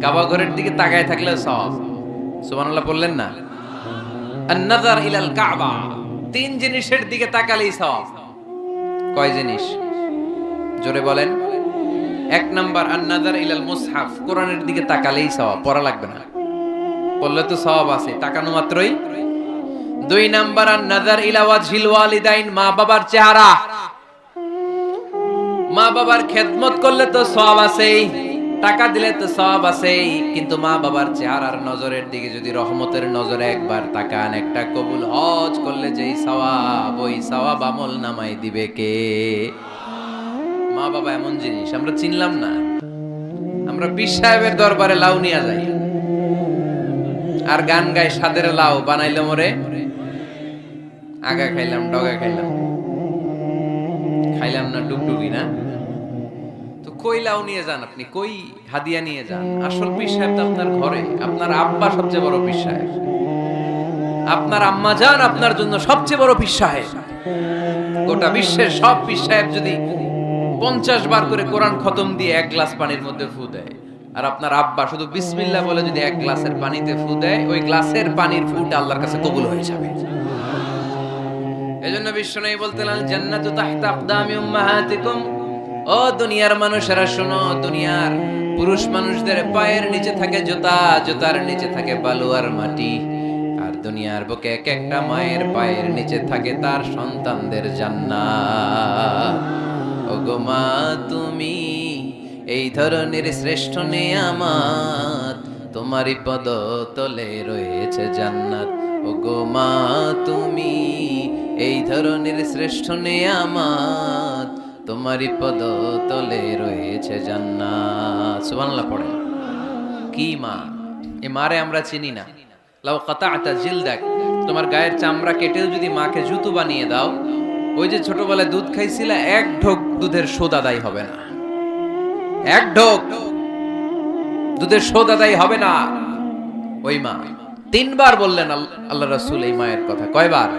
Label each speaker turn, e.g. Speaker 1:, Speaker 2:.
Speaker 1: কাবা ঘরের দিকে তাকায় থাকলে সওয়াব। সুবহানাল্লাহ বললেন না? আন-নাযার ইলাল কাবা, তিন জিনিসের দিকে তাকালেই সওয়াব। কয় জিনিস? জোরে বলেন। এক নাম্বার আন-নাযার ইলাল মুসহাফ, কোরআনের দিকে তাকালেই সওয়াব, পড়া লাগবে না, পড়লে তো সওয়াব আছে, তাকানো মাত্রই। দুই নাম্বার আন-নাযার ইলা ওয়াজহিল ওয়ালিদাইন, মা বাবার চেহারা, মা বাবার খেদমত করলে তো সওয়াব আছেই, টাকা দিলে তো সওয়াব আছেই, কিন্তু মা বাবার চেহারার নজরের দিকে যদি রহমতের নজরে একবার তাকান, একটা কবুল হজ করলে যেই সওয়াব, ওই সওয়াব আমল নামাই দিবে কে? মা বাবা এমন জিনিস আমরা চিনলাম না। আমরা পীর সাহেবের দরবারে লাউ নিয়ে যাই আর গান গাই, সাদের লাউ বানাইলে মরে, আগা খাইলাম ডগা খাইলাম, খাইলাম না ডুগডুগি না। তো কই লাউ নিয়ে যান আপনি, কই হাদিয়া নিয়ে যান? আসল পীর সাহেব তো আপনার ঘরে। আপনার আব্বা সবচেয়ে বড় পীর সাহেব, আপনার আম্মা জান আপনার জন্য সবচেয়ে বড় পীর সাহেব। গোটা বিশ্বের সব পীর সাহেব যদি 50 বার করে কোরআন খতম দিয়ে এক গ্লাস পানির মধ্যে ফু দেয়, আর আপনার আব্বা শুধু বিসমিল্লাহ বলে যদি এক গ্লাসের পানিতে ফু দেয়, ওই গ্লাসের পানির ফুটা আল্লাহর কাছে কবুল হয়ে যাবে। এজন্য বিশ্বনবী বলতেন, আল জান্নাতু তাহতা আকদামি উম্মাহাতিকুম। ও দুনিয়ার মানুষেরা শোনো, দুনিয়ার পুরুষ মানুষদের পায়ের নিচে থাকে জুতা, জুতার নিচে থাকে বালু আর মাটি, আর দুনিয়ার বুকে এক একটা মায়ের পায়ের নিচে থাকে তার সন্তানদের জান্নাত। ওগো মা তুমি এই ধরনের শ্রেষ্ঠ নেয়ামত, তোমারই পদ তলে রয়েছে জান্নাত। ওগো মা তুমি এই ধরনের শ্রেষ্ঠ নেয়ামত, তোমারই পদ তলে রয়েছে জান্নাত। সুবহানাল্লাহ পড়েন। কি মা? এ মারে আমরা চিনি না। লাউ কাতা'তা জিলদাক, তোমার গায়ের চামড়া কেটেও যদি মাকে জুতো বানিয়ে দাও, ওই যে ছোটবেলায় দুধ খাইছিলা, এক ঢোক দুধের শোধ আদায় হবে না। এক ঢোক দুধের শোধ আদায় হবে না। ওই মা 3 বার বললেন আল্লাহ রাসূল এই মায়ের কথা। কয়বার?